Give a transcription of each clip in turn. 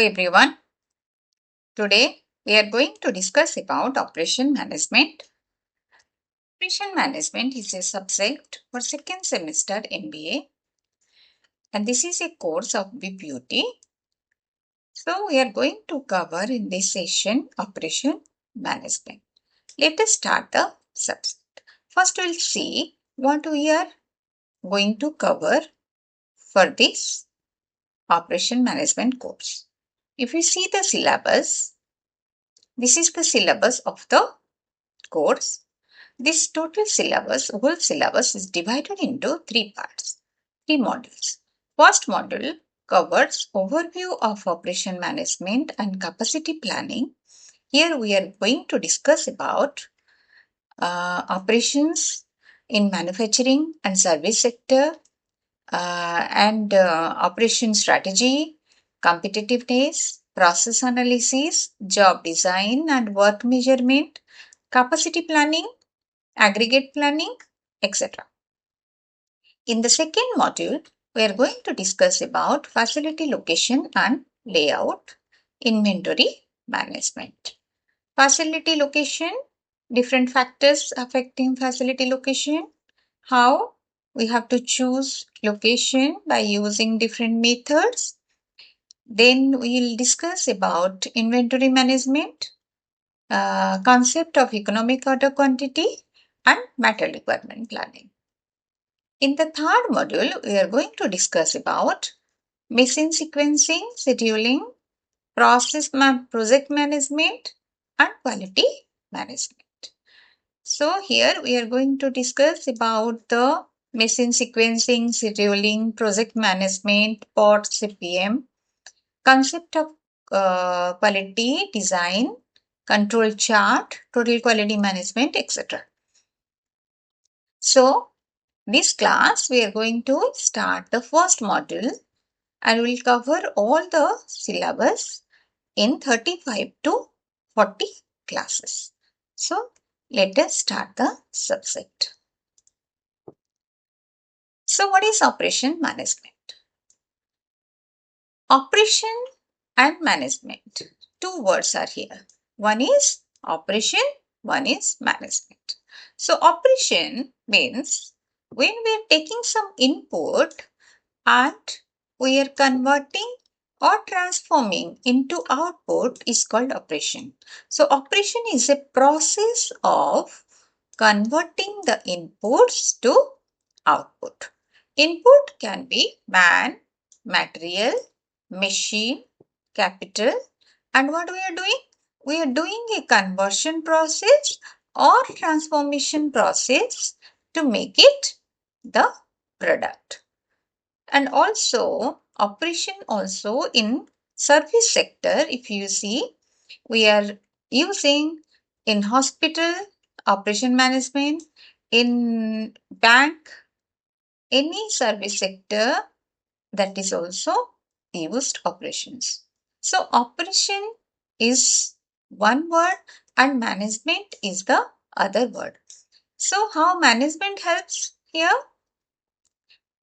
everyone. Today we are going to discuss about operation management. Operation management is a subject for second semester MBA and this is a course of BPUT. So we are going to cover in this session operation management. Let us start the subject. First we'll see what we are going to cover for this operation management course. If you see the syllabus, this is the syllabus of the course. This total syllabus, whole syllabus is divided into three parts, three modules. First module covers overview of operation management and capacity planning. Here we are going to discuss about operations in manufacturing and service sector and operation strategy, competitiveness, process analysis, job design and work measurement, capacity planning, aggregate planning, etc. In the second module, we are going to discuss about facility location and layout, inventory management. Facility location, different factors affecting facility location, how we have to choose location by using different methods. Then we will discuss about inventory management, concept of economic order quantity and material requirement planning. In the third module, we are going to discuss about mission sequencing, scheduling, project management, and quality management. So here we are going to discuss about the mission sequencing, scheduling, project management, POT, CPM, concept of quality design, control chart, total quality management, etc. So this class, we are going to start the first module and we'll cover all the syllabus in 35 to 40 classes. So, let us start the subject. So, what is operation management? Operation and management. Two words are here. One is operation, one is management. So, operation means when we are taking some input and we are converting or transforming into output is called operation. So, operation is a process of converting the inputs to output. Input can be man, material, machine, capital, and what we are doing? We are doing a conversion process or transformation process to make it the product. And also operation also in service sector, if you see, we are using in hospital operation management, in bank, any service sector, that is also used operations. So operation is one word and management is the other word. So how management helps here?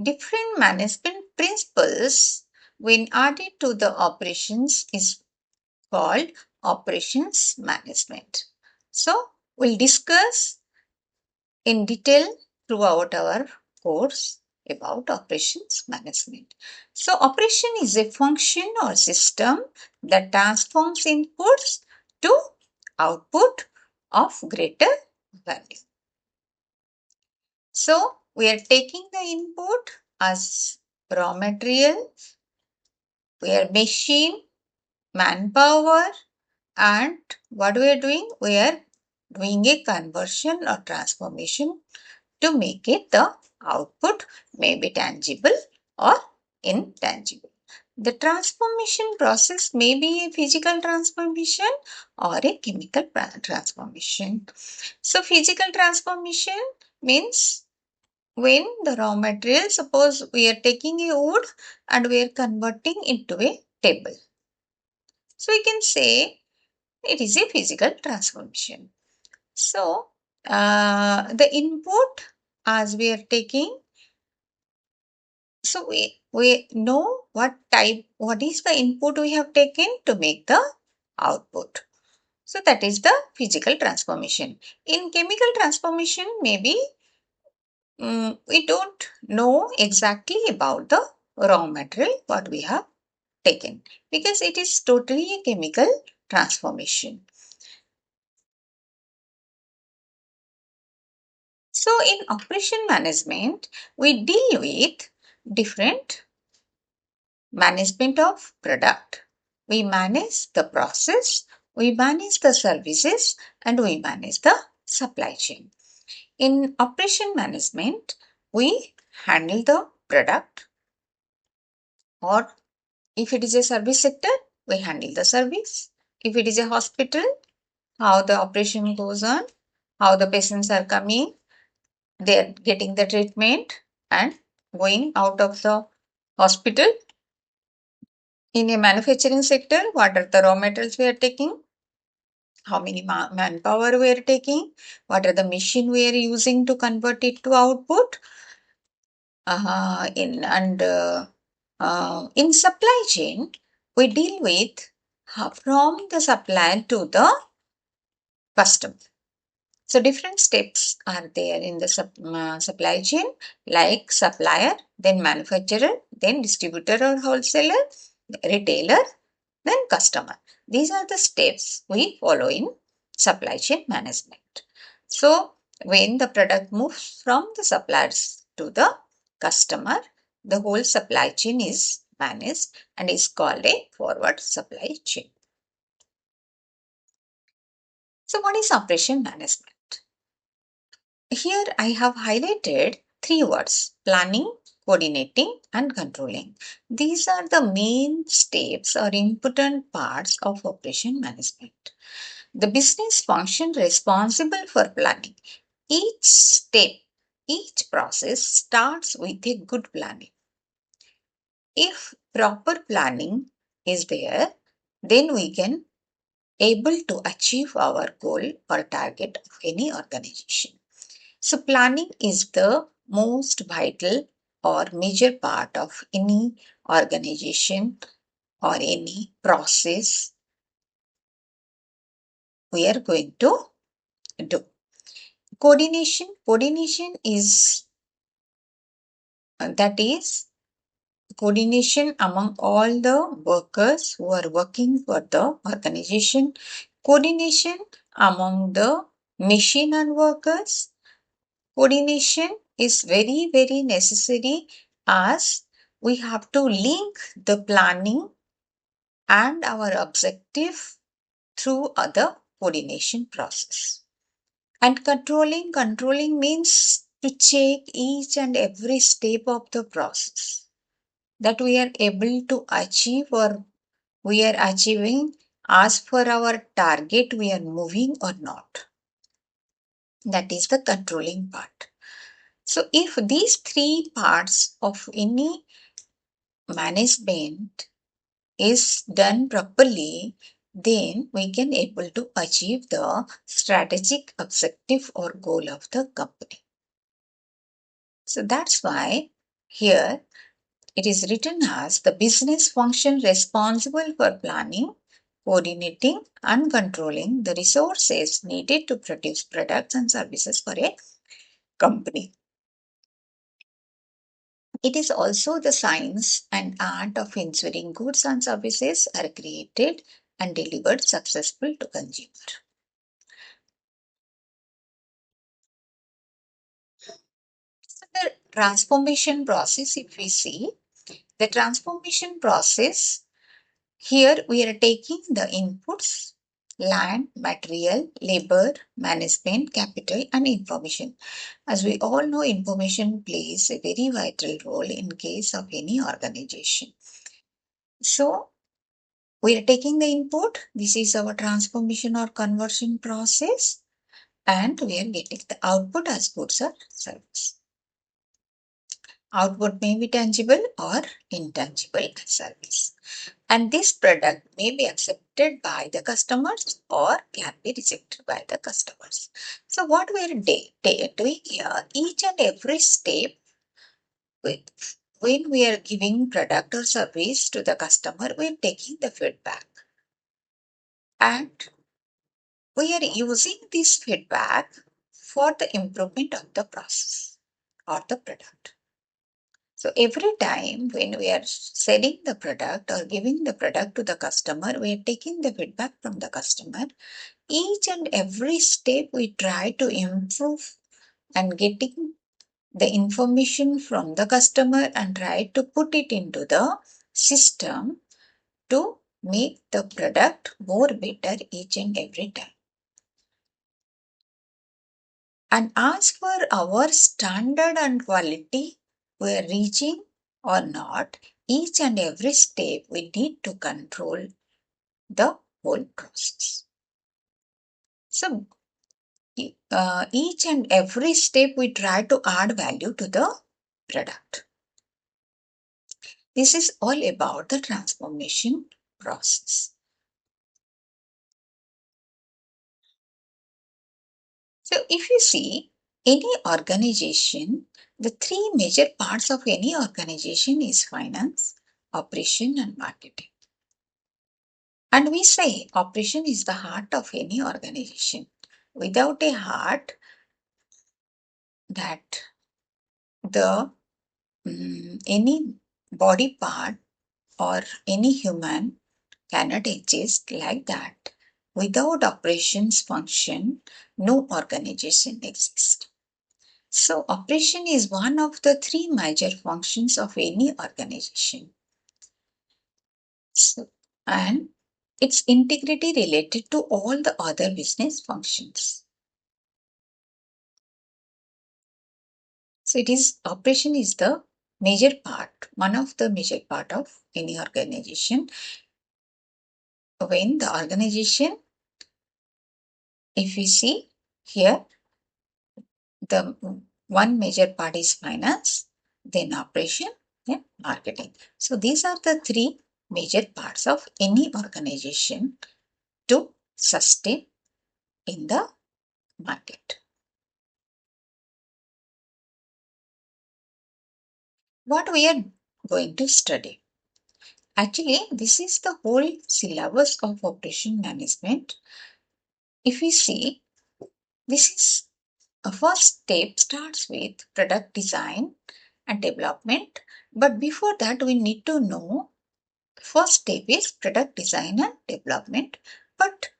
Different management principles when added to the operations is called operations management. So we'll discuss in detail throughout our course about operations management. So operation is a function or system that transforms inputs to output of greater value. So we are taking the input as raw material, we are machine, manpower, and what we are doing? We are doing a conversion or transformation to make it the output may be tangible or intangible. The transformation process may be a physical transformation or a chemical transformation. So physical transformation means when the raw material, suppose we are taking a wood and we are converting into a table. So we can say it is a physical transformation. So the input as we are taking So we know what is the input we have taken to make the output. So that is the physical transformation. In chemical transformation, maybe we don't know exactly about the raw material what we have taken because it is totally a chemical transformation. So in operation management, we deal with different management of product. We manage the process, we manage the services, and we manage the supply chain. In operation management, we handle the product, or if it is a service sector, we handle the service. If it is a hospital, how the operation goes on, how the patients are coming, they are getting the treatment and going out of the hospital. In a manufacturing sector, what are the raw materials we are taking? How many manpower we are taking? What are the machine we are using to convert it to output? In supply chain, we deal with from the supplier to the customer. So different steps are there in the supply chain, like supplier, then manufacturer, then distributor or wholesaler, retailer, then customer. These are the steps we follow in supply chain management. So when the product moves from the suppliers to the customer, the whole supply chain is managed and is called a forward supply chain. So what is operation management? Here I have highlighted three words: planning, coordinating, and controlling. These are the main steps or important parts of operation management. The business function responsible for planning. Each step, each process starts with a good planning. If proper planning is there, then we can able to achieve our goal or target of any organization. So planning is the most vital or major part of any organization or any process we are going to do. Coordination is that is coordination among all the workers who are working for the organization, coordination among the machine and workers. Coordination is very, very necessary as we have to link the planning and our objective through other coordination process. And controlling means to check each and every step of the process that we are able to achieve or we are achieving as per our target we are moving or not. That is the controlling part. So if these three parts of any management is done properly, then we can able to achieve the strategic objective or goal of the company. So that's why here it is written as the business function responsible for planning, coordinating and controlling the resources needed to produce products and services for a company. It is also the science and art of ensuring goods and services are created and delivered successful to consumer. So the transformation process, if we see, the transformation process, here we are taking the inputs, land, material, labor, management, capital and information. As we all know, information plays a very vital role in case of any organization. So we are taking the input. This is our transformation or conversion process, and we are getting the output as goods or service. Output may be tangible or intangible service. And this product may be accepted by the customers or can be rejected by the customers. So what we are doing here, each and every step with when we are giving product or service to the customer, we are taking the feedback. And we are using this feedback for the improvement of the process or the product. So every time when we are selling the product or giving the product to the customer, we are taking the feedback from the customer. Each and every step we try to improve and getting the information from the customer and try to put it into the system to make the product more better each and every time. And as for our standard and quality we are reaching or not, each and every step we need to control the whole process. So each and every step we try to add value to the product. This is all about the transformation process. So if you see any organization, the three major parts of any organization is finance, operation and marketing. And we say operation is the heart of any organization. Without a heart, that the any body part or any human cannot exist like that. Without operations function, no organization exists. So operation is one of the three major functions of any organization. So, and its integrity related to all the other business functions. So it is operation is the major part, one of the major part of any organization. When the organization, if we see here, the one major part is finance, then operation, then marketing. So these are the three major parts of any organization to sustain in the market. What we are going to study? Actually, this is the whole syllabus of operation management. If we see, this is a first step starts with product design and development. But before that, we need to know first step is product design and development. But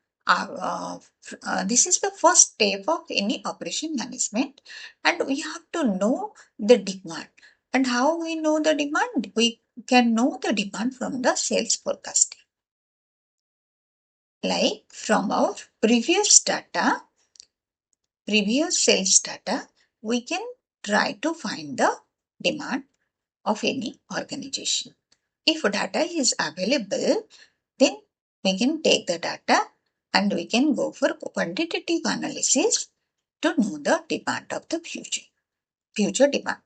this is the first step of any operation management, and we have to know the demand. And how we know the demand? We can know the demand from the sales forecasting. Like from our previous sales data, we can try to find the demand of any organization. If data is available, then we can take the data and we can go for quantitative analysis to know the demand of the future demand.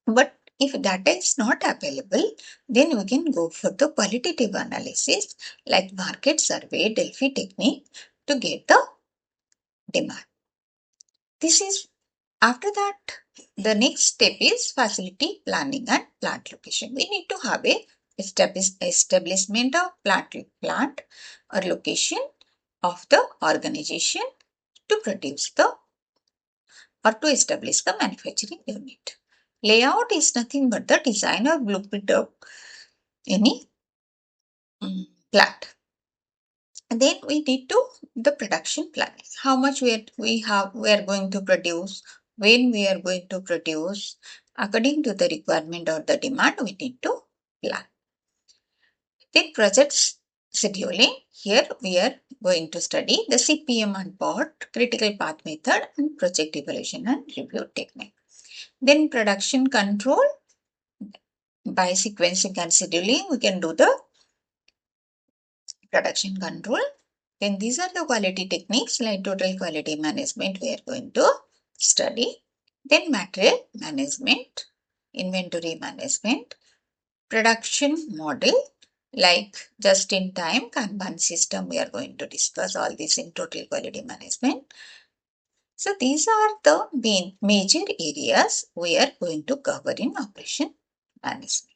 But if data is not available, then we can go for the qualitative analysis like market survey, Delphi technique to get the demand. This is after that, the next step is facility planning and plant location. We need to have a establishment of plant or location of the organization to produce the or to establish the manufacturing unit. Layout is nothing but the design or blueprint of any plant. And then we need to the production planning. How much we are going to produce, when we are going to produce, according to the requirement or the demand, we need to plan. Then projects scheduling. Here we are going to study the CPM and PART, critical path method, and project evaluation and review technique. Then production control. By sequencing and scheduling, we can do the production control. Then these are the quality techniques like total quality management we are going to study. Then material management, inventory management, production model like just in time Kanban system we are going to discuss all this in total quality management. So these are the major areas we are going to cover in operation management.